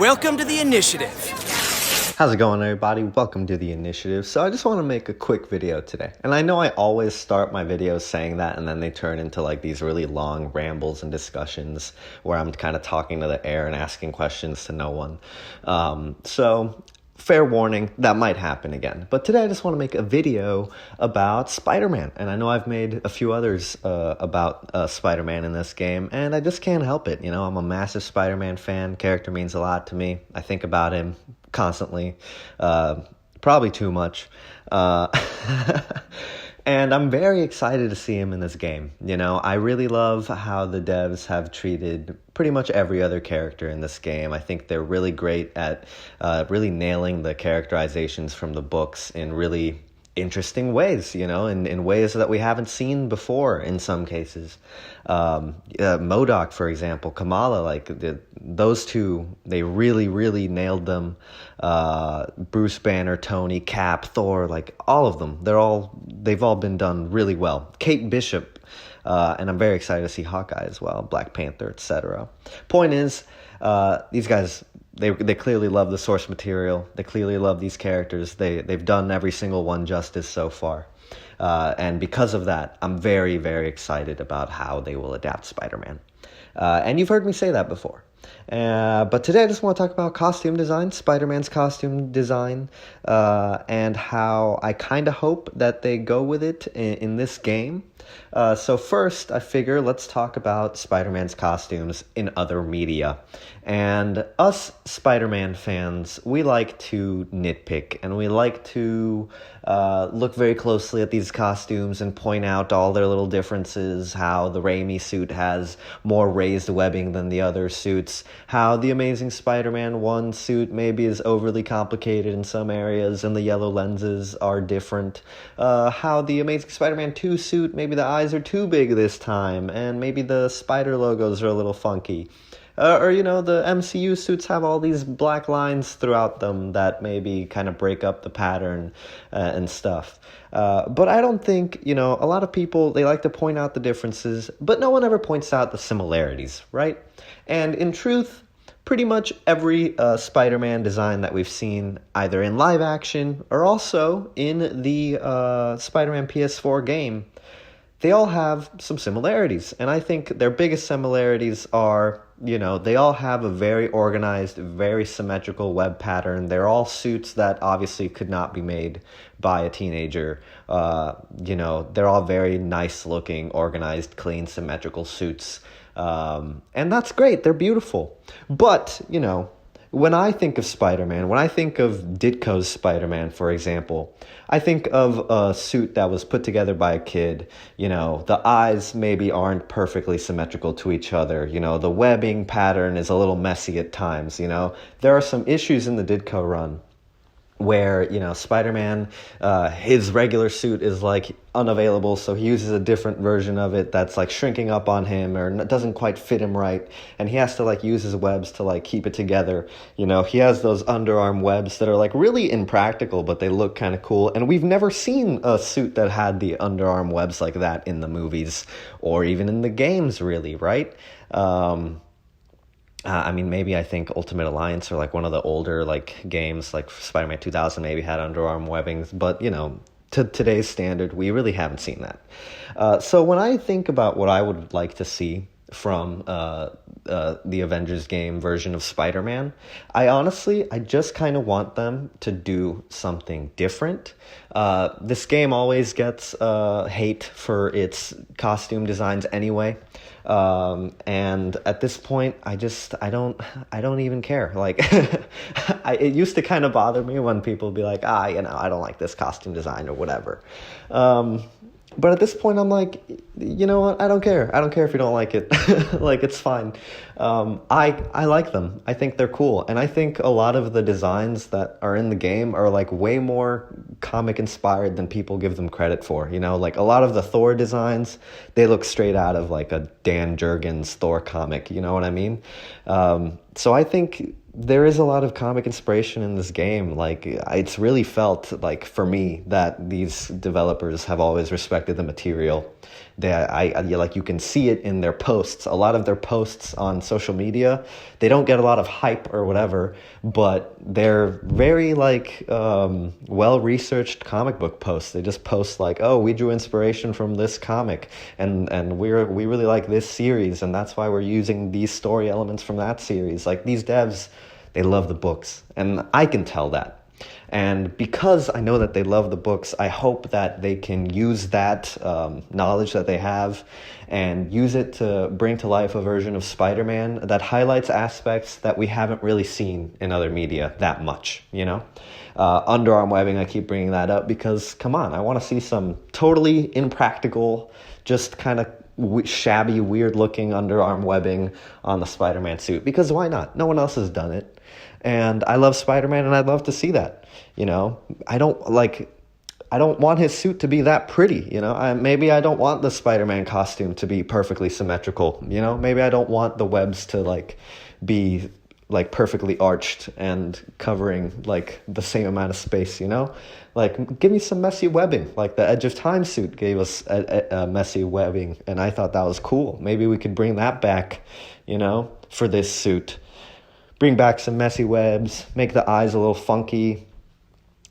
Welcome to the initiative. How's it going, everybody? Welcome to the initiative. So I just want to make a quick video today. And I know I always start my videos saying that, and then they turn into like these really long rambles and discussions where I'm kind of talking to the air and asking questions to no one. So fair warning, that might happen again. But today I just want to make a video about Spider-Man. And I know I've made a few others about Spider-Man in this game, and I just can't help it. You know, I'm a massive Spider-Man fan. Character means a lot to me. I think about him constantly, probably too much. And I'm very excited to see him in this game. You know, I really love how the devs have treated pretty much every other character in this game. I think they're really great at really nailing the characterizations from the books in really interesting ways, you know, in ways that we haven't seen before in some cases. MODOK, for example, Kamala, like those two, they really nailed them. Bruce Banner, Tony, Cap, Thor, like all of them, they've all been done really well. Kate Bishop, and I'm very excited to see Hawkeye as well, Black Panther, etc. Point is, these guys, they clearly love the source material. They clearly love these characters. They've done every single one justice so far. And because of that, I'm very excited about how they will adapt Spider-Man. And you've heard me say that before. But today I just want to talk about costume design, Spider-Man's costume design, and how I kind of hope that they go with it in this game. So first, I figure let's talk about Spider-Man's costumes in other media. And us Spider-Man fans, we like to nitpick, and we like to look very closely at these costumes and point out all their little differences, how the Raimi suit has more raised webbing than the other suits, how the Amazing Spider-Man 1 suit maybe is overly complicated in some areas and the yellow lenses are different, how the Amazing Spider-Man 2 suit, maybe the eyes are too big this time, and maybe the spider logos are a little funky. Or, you know, the MCU suits have all these black lines throughout them that maybe kind of break up the pattern and stuff. But I don't think, you know, a lot of people, they like to point out the differences, but no one ever points out the similarities, right? And in truth, pretty much every Spider-Man design that we've seen, either in live action or also in the Spider-Man PS4 game, they all have some similarities. And I think their biggest similarities are, you know, they all have a very organized, very symmetrical web pattern. They're all suits that obviously could not be made by a teenager. You know, they're all very nice looking, organized, clean, symmetrical suits. And that's great. They're beautiful. But, you know, when I think of Spider-Man, when I think of Ditko's Spider-Man, for example, I think of a suit that was put together by a kid. You know, the eyes maybe aren't perfectly symmetrical to each other. You know, the webbing pattern is a little messy at times, you know. There are some issues in the Ditko run where, you know, Spider-Man, his regular suit is like unavailable, so he uses a different version of it that's like shrinking up on him or doesn't quite fit him right, and he has to like use his webs to like keep it together. You know, he has those underarm webs that are like really impractical, but they look kind of cool, and we've never seen a suit that had the underarm webs like that in the movies or even in the games, really, right? I mean, maybe I think Ultimate Alliance or like one of the older like games, like Spider-Man 2000 maybe had underarm webbings, but you know, to today's standard, we really haven't seen that. So when I think about what I would like to see from the Avengers game version of Spider-Man, I just kind of want them to do something different. This game always gets hate for its costume designs anyway. And at this point, I don't even care. Like, it used to kind of bother me when people would be like, you know, I don't like this costume design or whatever. But at this point, I'm like, you know what? I don't care. I don't care if you don't like it. Like, it's fine. I like them. I think they're cool. And I think a lot of the designs that are in the game are like way more comic inspired than people give them credit for. You know, like a lot of the Thor designs, they look straight out of like a Dan Jurgens Thor comic. You know what I mean? So I think there is a lot of comic inspiration in this game. Like, it's really felt like for me that these developers have always respected the material. Like, you can see it in their posts. A lot of their posts on social media, they don't get a lot of hype or whatever, but they're very like well researched comic book posts. They just post like, oh, we drew inspiration from this comic, and we really like this series, and that's why we're using these story elements from that series. Like, these devs, they love the books, and I can tell that. And because I know that they love the books, I hope that they can use that knowledge that they have and use it to bring to life a version of Spider-Man that highlights aspects that we haven't really seen in other media that much, you know? Underarm webbing, I keep bringing that up because, come on, I want to see some totally impractical, just kind of shabby, weird-looking underarm webbing on the Spider-Man suit. Because why not? No one else has done it. And I love Spider-Man, and I'd love to see that. You know, I don't want his suit to be that pretty, you know. Maybe I don't want the Spider-Man costume to be perfectly symmetrical, you know. Maybe I don't want the webs to like be like perfectly arched and covering like the same amount of space, you know. Like, give me some messy webbing. Like the Edge of Time suit gave us a messy webbing, and I thought that was cool. Maybe we could bring that back, you know, for this suit. Bring back some messy webs, make the eyes a little funky,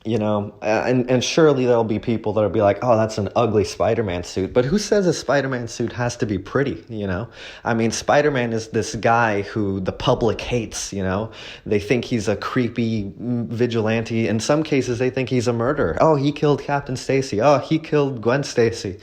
you know, and surely there'll be people that'll be like, oh, that's an ugly Spider-Man suit. But who says a Spider-Man suit has to be pretty, you know? I mean, Spider-Man is this guy who the public hates, you know? They think he's a creepy vigilante. In some cases, they think he's a murderer. Oh, he killed Captain Stacy. Oh, he killed Gwen Stacy.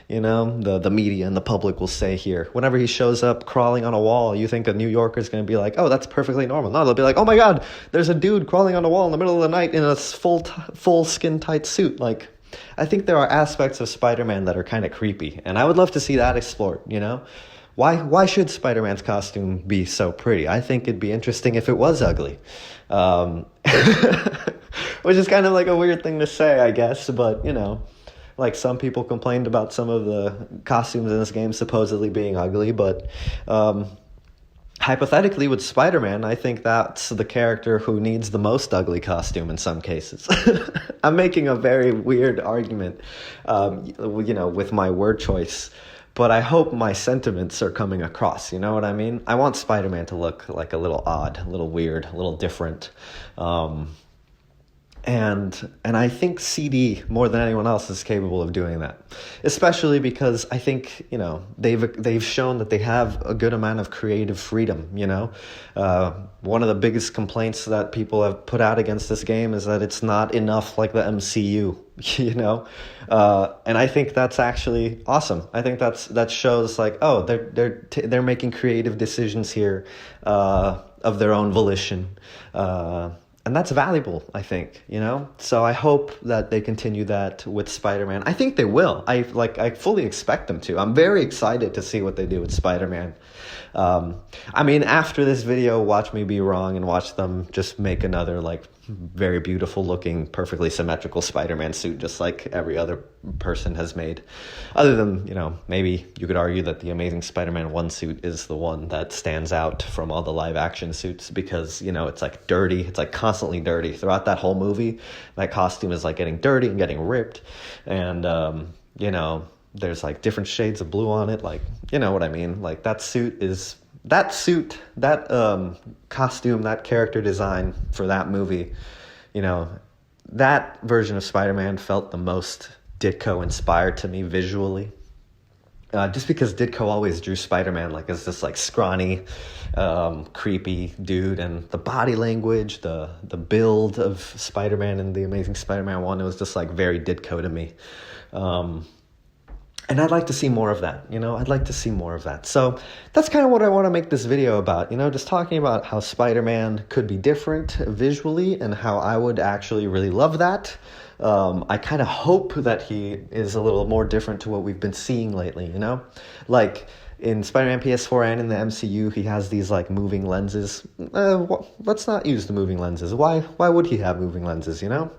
You know, the media and the public will say here. Whenever he shows up crawling on a wall, you think a New Yorker is going to be like, oh, that's perfectly normal. No, they'll be like, oh my God, there's a dude crawling on a wall in the middle of the night in a full skin-tight suit. Like, I think there are aspects of Spider-Man that are kind of creepy, and I would love to see that explored, you know? Why should Spider-Man's costume be so pretty? I think it'd be interesting if it was ugly. Which is kind of like a weird thing to say, I guess, but, you know. Like, some people complained about some of the costumes in this game supposedly being ugly, but hypothetically with Spider-Man, I think that's the character who needs the most ugly costume in some cases. I'm making a very weird argument, you know, with my word choice, but I hope my sentiments are coming across, you know what I mean? I want Spider-Man to look like a little odd, a little weird, a little different. And I think CD more than anyone else is capable of doing that, especially because I think, you know, they've shown that they have a good amount of creative freedom. You know, one of the biggest complaints that people have put out against this game is that it's not enough like the MCU. You know, and I think that's actually awesome. I think that shows like, oh, they're making creative decisions here of their own volition. And that's valuable, I think, you know? So I hope that they continue that with Spider-Man. I think they will. I fully expect them to. I'm very excited to see what they do with Spider-Man. I mean, after this video, watch me be wrong and watch them just make another, like, very beautiful looking, perfectly symmetrical Spider-Man suit, just like every other person has made. Other than, you know, maybe you could argue that the Amazing Spider-Man 1 suit is the one that stands out from all the live action suits because, you know, it's like dirty. It's like constantly dirty. Throughout that whole movie, that costume is like getting dirty and getting ripped. And, you know, there's like different shades of blue on it. Like, you know what I mean? Like, that costume, that character design for that movie, you know, that version of Spider-Man felt the most Ditko inspired to me visually. Just because Ditko always drew Spider-Man like as this like scrawny, creepy dude, and the body language, the build of Spider-Man in the Amazing Spider-Man 1, it was just like very Ditko to me. And I'd like to see more of that, you know? I'd like to see more of that. So that's kind of what I want to make this video about, you know? Just talking about how Spider-Man could be different visually and how I would actually really love that. I kind of hope that he is a little more different to what we've been seeing lately, you know? Like, in Spider-Man PS4 and in the MCU, he has these like moving lenses. Let's not use the moving lenses. Why would he have moving lenses, you know?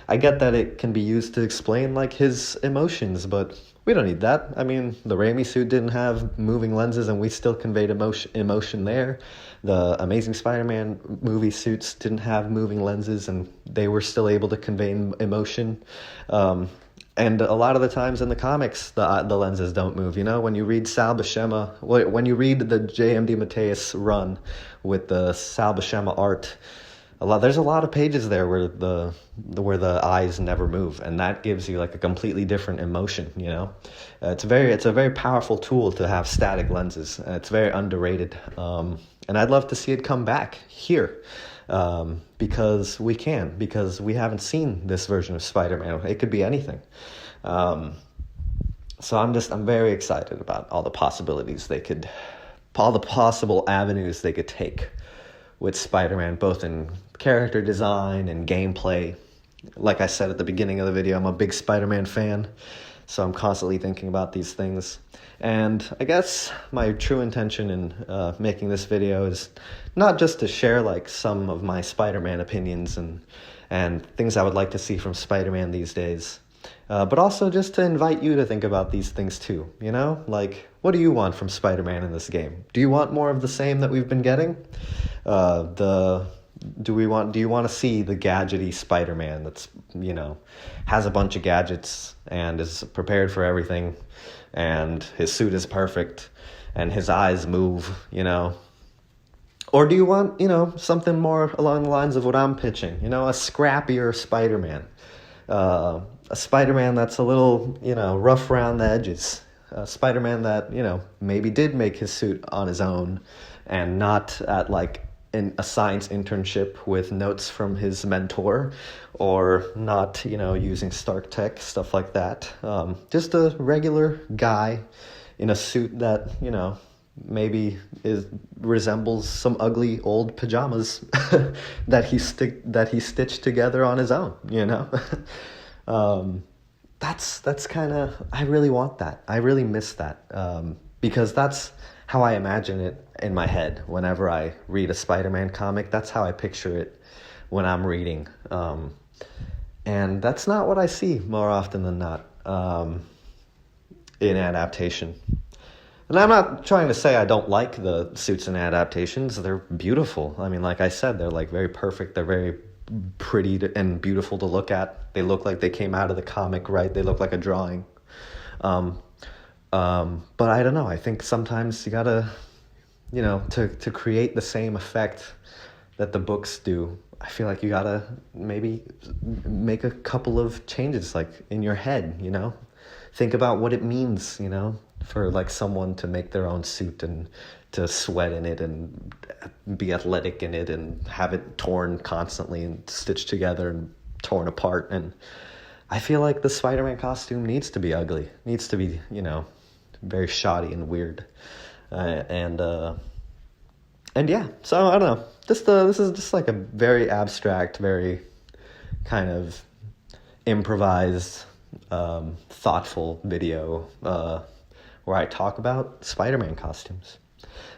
I get that it can be used to explain like his emotions, but we don't need that. I mean, the Raimi suit didn't have moving lenses and we still conveyed emotion there. The Amazing Spider-Man movie suits didn't have moving lenses and they were still able to convey emotion. And a lot of the times in the comics, the lenses don't move. You know, when you read Sal Buscema, when you read the J.M.D. Mateus run with the Sal Buscema art, there's a lot of pages there where the eyes never move, and that gives you like a completely different emotion. You know, it's a very powerful tool to have static lenses. It's very underrated, and I'd love to see it come back here. Because we haven't seen this version of Spider-Man. It could be anything. So I'm very excited about all the possibilities all the possible avenues they could take with Spider-Man, both in character design and gameplay. Like I said at the beginning of the video, I'm a big Spider-Man fan, so I'm constantly thinking about these things. And I guess my true intention in making this video is not just to share like some of my Spider-Man opinions and things I would like to see from Spider-Man these days, but also just to invite you to think about these things too. You know, like, what do you want from Spider-Man in this game? Do you want more of the same that we've been getting? Do you want to see the gadgety Spider-Man that's, you know, has a bunch of gadgets and is prepared for everything, and his suit is perfect and his eyes move, you know? Or do you want, you know, something more along the lines of what I'm pitching, you know, a scrappier Spider-Man, a Spider-Man that's a little, you know, rough around the edges, a Spider-Man that, you know, maybe did make his suit on his own and not at like in a science internship with notes from his mentor, or not, you know, using Stark Tech, stuff like that. Just a regular guy in a suit that, you know, maybe resembles some ugly old pajamas that he stitched together on his own, you know. That's kind of, I really want that. I really miss that, because that's how I imagine it in my head whenever I read a Spider-Man comic. That's how I picture it when I'm reading. And that's not what I see more often than not in adaptation. And I'm not trying to say I don't like the suits and adaptations. They're beautiful. I mean, like I said, they're like very perfect. They're very pretty and beautiful to look at. They look like they came out of the comic, right? They look like a drawing. But I don't know. I think sometimes you gotta, you know, to create the same effect that the books do, I feel like you gotta maybe make a couple of changes, like in your head, you know? Think about what it means, you know, for like someone to make their own suit and to sweat in it and be athletic in it and have it torn constantly and stitched together and torn apart. And I feel like the Spider-Man costume needs to be ugly, needs to be, you know, very shoddy and weird. And yeah, so I don't know. This is just like a very abstract, very kind of improvised, thoughtful video where I talk about Spider-Man costumes.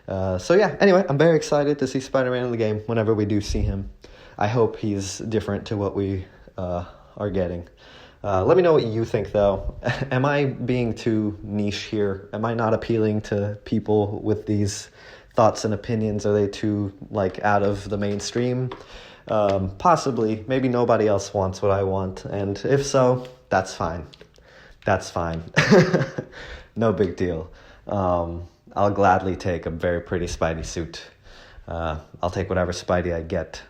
So yeah, anyway, I'm very excited to see Spider-Man in the game whenever we do see him. I hope he's different to what we are getting. Let me know what you think, though. Am I being too niche here? Am I not appealing to people with these thoughts and opinions? Are they too, like, out of the mainstream? Possibly. Maybe nobody else wants what I want. And if so, that's fine. That's fine. No big deal. I'll gladly take a very pretty Spidey suit. I'll take whatever Spidey I get.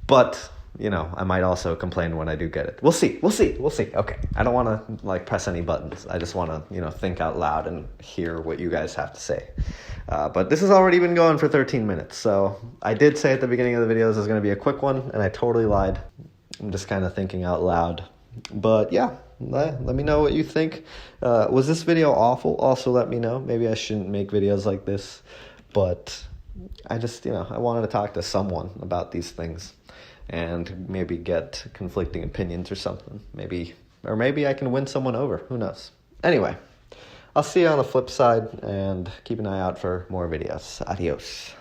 But, you know, I might also complain when I do get it. We'll see. Okay. I don't want to, like, press any buttons. I just want to, you know, think out loud and hear what you guys have to say. But this has already been going for 13 minutes. So I did say at the beginning of the video this is going to be a quick one, and I totally lied. I'm just kind of thinking out loud. But yeah, let me know what you think. Was this video awful? Also let me know. Maybe I shouldn't make videos like this. But I just, you know, I wanted to talk to someone about these things and maybe get conflicting opinions or something. Maybe I can win someone over. Who knows? Anyway, I'll see you on the flip side, and keep an eye out for more videos. Adios.